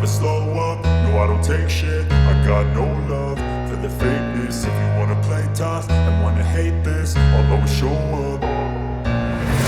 slow up, no I don't take shit. I got no love for the fakeness. If you wanna play tough and wanna hate this, I'll always show up.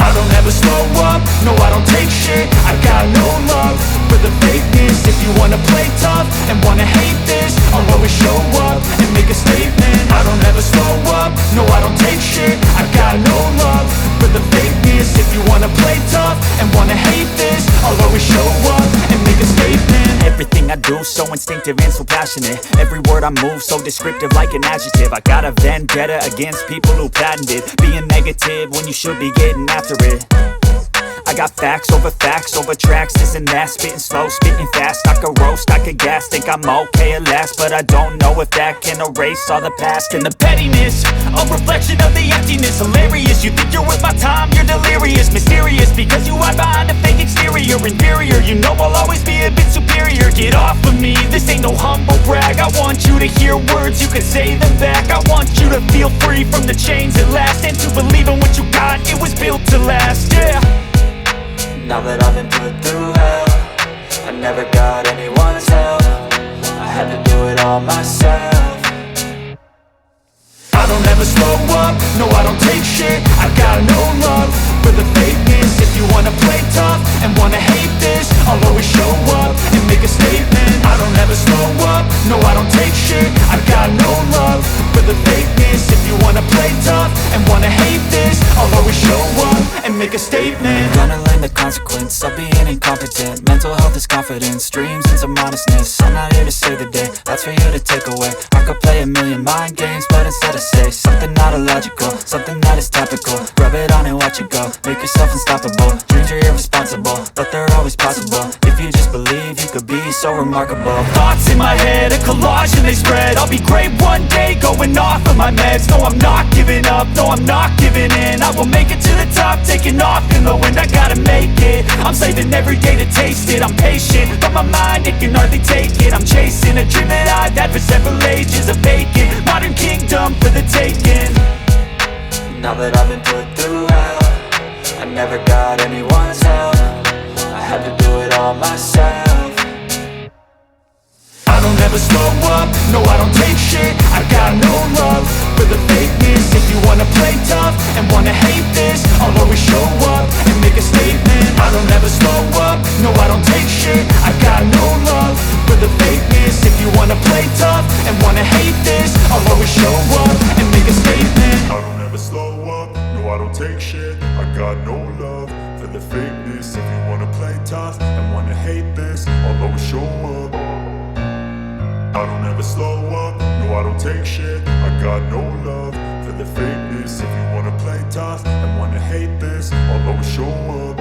I don't ever slow up, no I don't take shit. I got no love for the fakeness. If you wanna play tough and wanna hate this, I'll always show up and make a statement. I don't ever slow up, no I don't take shit. I got no love for the fakeness. If you wanna play tough and wanna hate this, I'll always show up and make a statement. Everything I do so instinctive and so passionate. Every word I move so descriptive like an adjective. I got a vendetta against people who patented being negative when you should be getting after it. I got facts over tracks, this and that. Spitting slow, spitting fast. I could roast, I could gas. Think I'm okay at last, but I don't know if that can erase all the past. And the pettiness, a reflection of the emptiness. Hilarious, you think you're worth my time, you're delirious. Mysterious, because you hide behind a fake exterior. Inferior, you know I'll always be a bit superior. Get off of me, this ain't no humble brag. I want you to hear words, you can say them back. I want you to feel free from the chains at last, and to believe in what you got, it was built to last, yeah. Now that I've been put through hell, I never got anyone's help. I had to do it all myself. I don't ever slow up, no I don't take shit. I got no love for the fakeness. If you wanna play tough and wanna hate this, I'll always show up and make a statement. I don't ever slow up, no I don't take shit. I got no love for the fakeness. If you wanna play tough and wanna hate this, I'll always show up and make a statement. Gonna learn the consequence of being incompetent. Mental health is confidence, dreams and some honestness. I'm not here to save the day, that's for you to take away. I could play a million mind games, but instead I say something not illogical, something that is topical. Rub it on and watch it go, make yourself unstoppable. Dreams are irresponsible, but they're always possible. If you just believe, you could be so remarkable. Thoughts in my head, a collage and they spread. I'll be great one day, going off of my meds. No, I'm not giving up, no, I'm not giving in. I will make it to the top, taking off in the wind. I gotta make it, I'm saving every day to taste it. I'm patient, but my mind, it can hardly take it. I'm chasing a dream that I've had for several ages. A vacant, modern kingdom for the taking. Now that I've been put through hell, I never got anyone's help. I had to do it all myself. I don't ever slow up, no I don't take shit. I got no love for the fakeness. If you wanna play tough and wanna hate this, I'll always show up and make a statement. I don't ever slow up, no I don't take shit. I got no love for the fakeness. If you wanna play tough and wanna hate this, I'll always show up and make a statement. I don't ever slow up, no I don't take shit. I got no love for the fakeness. If you wanna play tough and wanna hate this, I'll always show up. I don't ever slow up, no I don't take shit. I got no love for the fakeness. If you wanna play tough and wanna hate this, I'll always show up.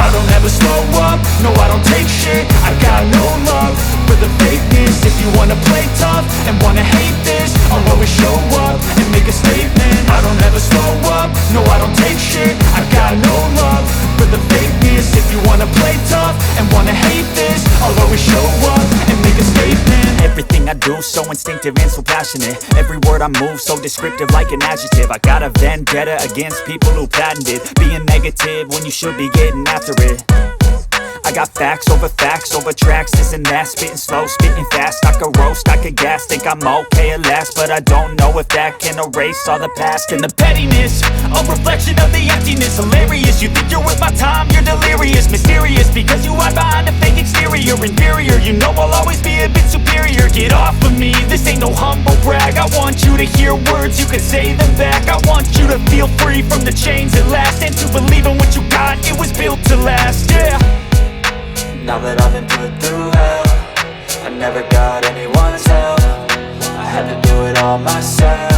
I don't ever slow up, no I don't take shit. I got no love for the fakeness. If you wanna play tough and wanna hate this, I'll always show up and make a statement. I don't ever slow up, no I don't take shit. I got no love for the fakeness. If you wanna play tough and wanna hate this, I'll always show up and make a statement. Everything I do so instinctive and so passionate. Every word I move so descriptive like an adjective. I got a vendetta against people who patented being negative when you should be getting after it. I got facts over tracks, this and that. Spitting slow, spitting fast. I could roast, I could gas. Think I'm okay at last, but I don't know if that can erase all the past. And the pettiness, a reflection of the emptiness. Hilarious, you think you're worth my time, you're delirious. Mysterious, because you hide behind a fake exterior. Inferior, you know I'll always be a bit superior. Get off of me, this ain't no humble brag. I want you to hear words, you can say them back. I want you to feel free from the chains at last, and to believe in what you got, it was built to last, yeah. Now that I've been put through hell, I never got anyone's help. I had to do it all myself.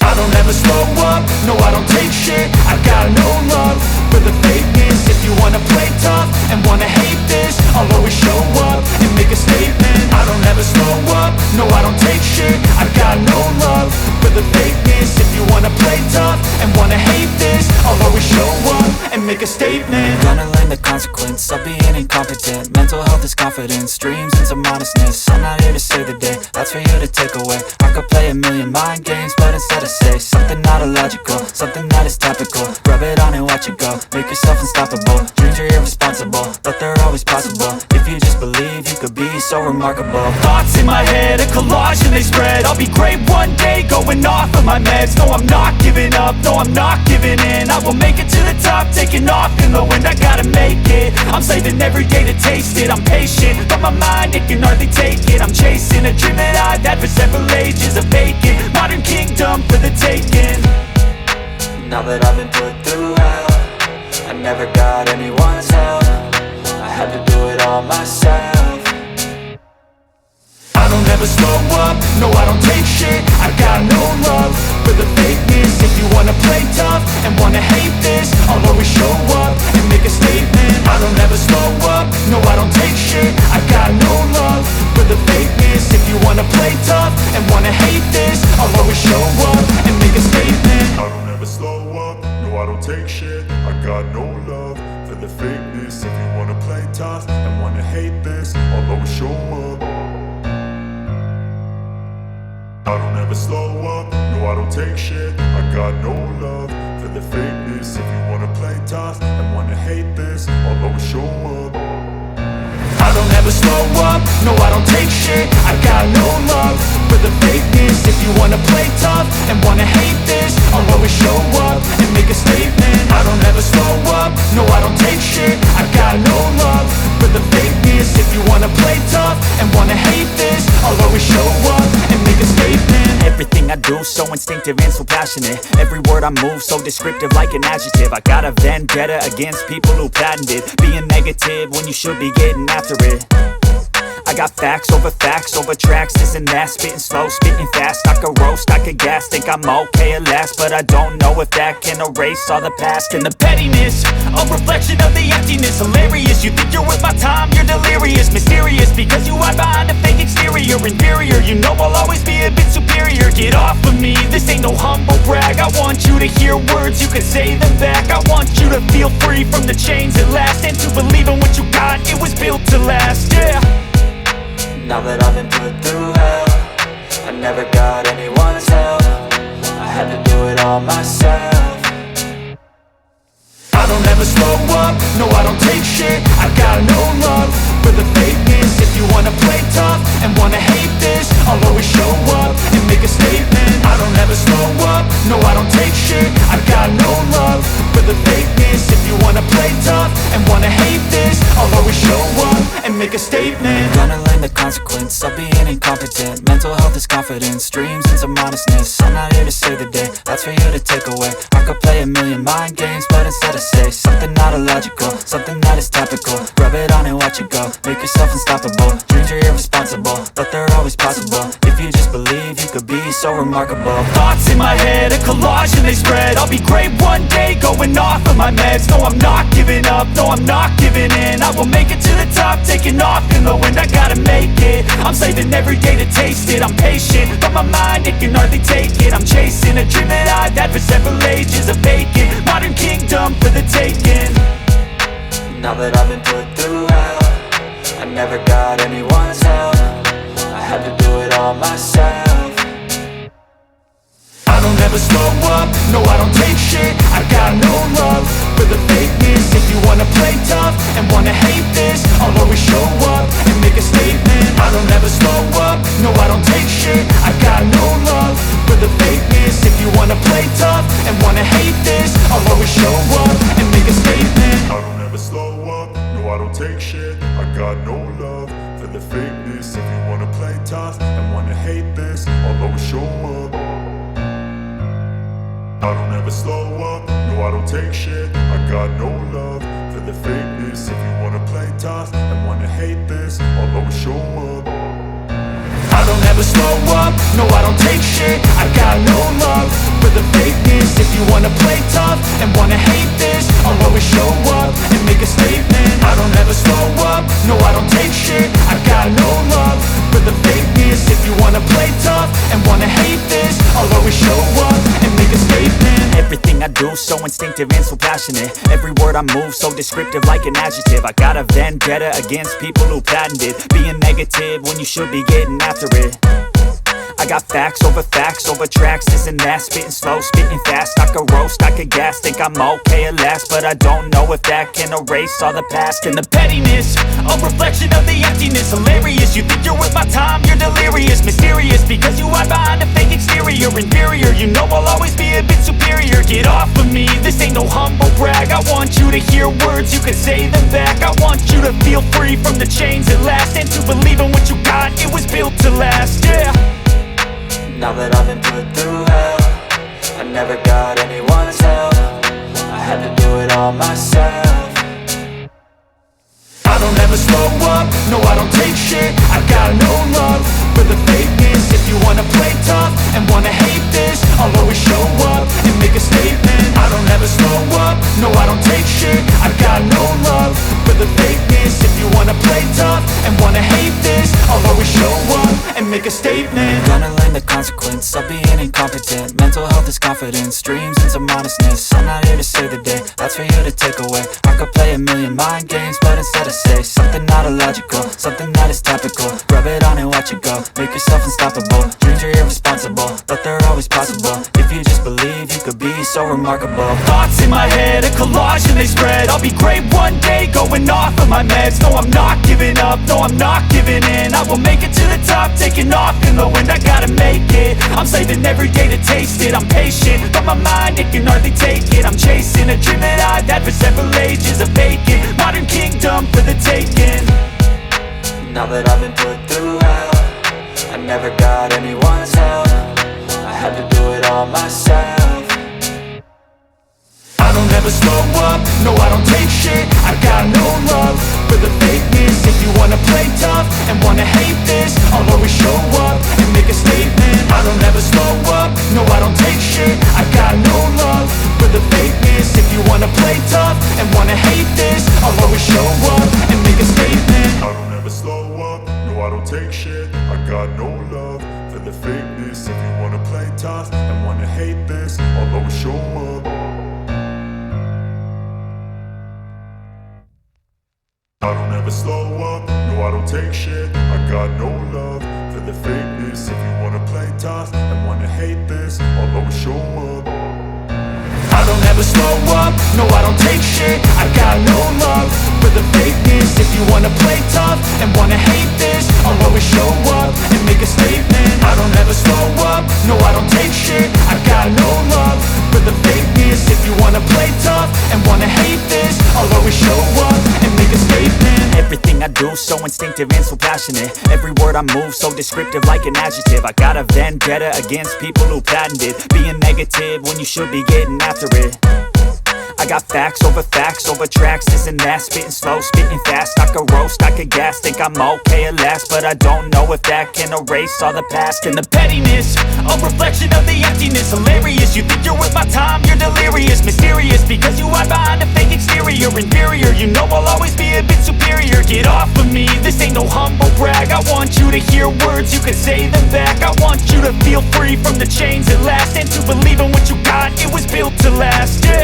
I don't ever slow up, no I don't take shit. I got no love for the fakeness. If you wanna play tough and wanna hate this, I'll always show up and make a statement. I don't ever slow up, no I don't take shit. I got no love for the fakeness. If you wanna play tough and wanna hate this, I'll always show up and and make a statement. Gonna learn the consequence of being incompetent. Mental health is confidence, dreams into modestness. I'm not here to save the day, that's for you to take away. I could play a million mind games, but instead I say something not illogical, something that is topical. Rub it on and watch it go, make yourself unstoppable. Dreams are irresponsible, but they're always possible. If you just believe, you could be so remarkable. Thoughts in my head, a collage and they spread. I'll be great one day, going off of my meds. No, I'm not giving up, no, I'm not giving in. I will make it to the top, taking off in the wind. I gotta make it, I'm saving every day to taste it. I'm patient, but my mind, it can hardly take it. I'm chasing a dream that I've had for several ages. A vacant, modern kingdom for the taking. Now that I've been put through hell, I never got anyone's help. I had to do it all myself. I don't ever slow up, no I don't take shit. I got no love for the fakeness. If you wanna play tough and wanna hate this, I'll always show up and make a statement. I don't ever slow up, no I don't take shit. I got no love for the fakeness. If you wanna play tough and wanna hate this, I'll always show up and make a statement. I don't ever slow up, no I don't take shit. I got no love for the fakeness. If you wanna play tough and wanna hate this, I'll always show up. I don't ever slow up, no I don't take shit. I got no love for the fakeness. If you wanna play tough and wanna hate this, I'll always show up. I don't ever slow up, no I don't take shit. I got no love for the fakeness. If you wanna play tough and wanna hate this, I'll always show up and make a statement. I don't ever slow up, no I don't take shit. I got no love for the fakeness. If you wanna play tough and wanna hate this, I'll always show up and make a statement. Everything I do so instinctive and so passionate. Every word I move so descriptive like an adjective. I got a vendetta against people who patented being negative when you should be getting after it. I got facts over tracks, this and that. Spitting slow, spitting fast. I could roast, I could gas. Think I'm okay at last, but I don't know if that can erase all the past. And the pettiness, a reflection of the emptiness. Hilarious, you think you're worth my time, you're delirious. Mysterious, because you hide behind a fake exterior. Inferior, you know I'll always be a bit superior. Get off of me, this ain't no humble brag. I want you to hear words, you can say them back. I want you to feel free from the chains at last, and to believe in what you got, it was built to last, yeah. Now that I've been put through hell, I never got anyone's help. I had to do it all myself. I don't ever slow up, no I don't take shit. I got no love for the fakeness. If you wanna play tough and wanna hate this, I'll always show up and make a statement. I don't ever slow up, no I don't take shit. I got no love for the fakeness. If you wanna play tough and wanna hate this, I'll always show up and make a statement. Gonna learn the consequence of being incompetent. Mental health is confidence, dreams into modestness. I'm not here to save the day, that's for you to take away. I could play a million mind games, but instead I say something not illogical, something that is topical. Rub it on and watch it go, make yourself unstoppable. Dreams are irresponsible, but they're always possible. If you just believe, you could be so remarkable. Thoughts in my head, a collage and they spread. I'll be great one day, going off of my meds. No, I'm not giving up, no, I'm not giving in. I will make it to the top, taking off in the wind. I gotta make it, I'm saving every day to taste it. I'm patient, but my mind, it can hardly take it. I'm chasing a dream that I've had for several ages. A vacant, modern kingdom for the taking. Now that I've been put through hell, I never got anyone's help. I had to do it all myself. I don't ever slow up, no I don't take shit. I got no love for the fakeness. If you wanna play tough and wanna hate this, I'll always show up and make a statement. I don't ever slow up, no I don't take shit. I got no love for the fakeness. If you wanna play tough and wanna hate this, I'll always show up and make a statement. I don't ever slow up, no I don't take shit. I got no love for the fakeness. If you wanna play tough and wanna hate this, I'll always show up. I don't ever slow up, no I don't take shit. I got no love for the fakeness. If you wanna play tough and wanna hate this, I'll always show up. I don't ever slow up, no I don't take shit. I got no love for the fakeness. If you wanna play tough and wanna hate this, I'll always show up and make a statement. I don't ever slow up, no I don't take shit. I got no love for the fakeness. If you wanna play tough and wanna hate this, I'll always show up and make a statement. Everything I do so instinctive instinctive and so passionate. Every word I move so descriptive like an adjective. I got a vendetta against people who patented being negative when you should be getting after it. I got facts over tracks, this and that. Spitting slow, spitting fast, I could roast, I could gas. Think I'm okay at last, but I don't know if that can erase all the past. And the pettiness, a reflection of the emptiness. Hilarious, you think you're with my time, you're delirious. Mysterious, because you hide behind a fake exterior. Inferior, you know I'll always be a bit superior. Get off of me, this ain't no humble brag. I want you to hear words, you can say them back. I want you to feel free from the chains at last, and to believe in what you got, it was built to last, yeah. Now that I've been put through hell, I never got anyone's help. I had to do it all myself. I don't ever slow up, no I don't take shit. I got no love for the fakeness. If you wanna play tough and wanna hate this, I'll always show up and make a statement. I don't ever slow up, no I don't take shit. I got no love for the fakeness. If you wanna play tough and wanna hate this, I'll always show up and make a statement. Gonna learn the consequence of being incompetent. Mental health is confidence, dreams and some honestness. I'm not here to save the day, that's for you to take away. I could play a million mind games, but instead I say something not illogical, something that is topical. Rub it on and watch it go, make yourself unstoppable. Dreams are irresponsible, but they're always possible. If you just believe, you could be so remarkable. Thoughts in my head, a collage and they spread. I'll be great one day, going off of my meds. No, I'm not giving up, no, I'm not giving in. I will make it to the top, taking off in the wind. I gotta make it, I'm saving every day to taste it. I'm patient, but my mind, it can hardly take it. I'm chasing a dream that I've had for several ages. A vacant, modern kingdom for the taking. Now that I've been put through hell, I never got anyone's help. I had to do it all myself. I don't ever slow up, no I don't take shit. I got no love for the fakeness. If you wanna play tough and wanna hate this, I'll always show up and make a statement. I don't ever slow up, no I don't take shit. I got no love for the fakeness. If you wanna play tough and wanna hate this, I'll always show up and make a statement. I don't ever slow up, no I don't take shit. I got no love for the fakeness. If you wanna play tough and wanna hate this, I'll always show up. I don't ever slow up, no I don't take shit. I got no love for the fakeness. If you wanna play tough and wanna hate this, I'll always show up. I don't ever slow up, no I don't take shit. I got no love for the fakeness. If you wanna play tough and wanna hate this, I'll always show up and make a statement. I don't ever slow up, no I don't take shit. I got no love for the fakeness. If you wanna play tough and wanna hate this, I'll always show up and make a statement. Everything I do so instinctive and so passionate. Every word I move so descriptive like an adjective. I got a vendetta against people who patented being negative when you should be getting after it. I got facts over tracks, this and that. Spitting slow, spitting fast, I could roast, I could gas. Think I'm okay at last, but I don't know if that can erase all the past. And the pettiness, a reflection of the emptiness. Hilarious, you think you're with my time, you're delirious. Mysterious, because you hide behind a fake exterior. Inferior, you know I'll always be a bit superior. Get off of me, this ain't no humble brag. I want you to hear words, you can say them back. I want you to feel free from the chains at last, and to believe in what you got, it was built to last, yeah.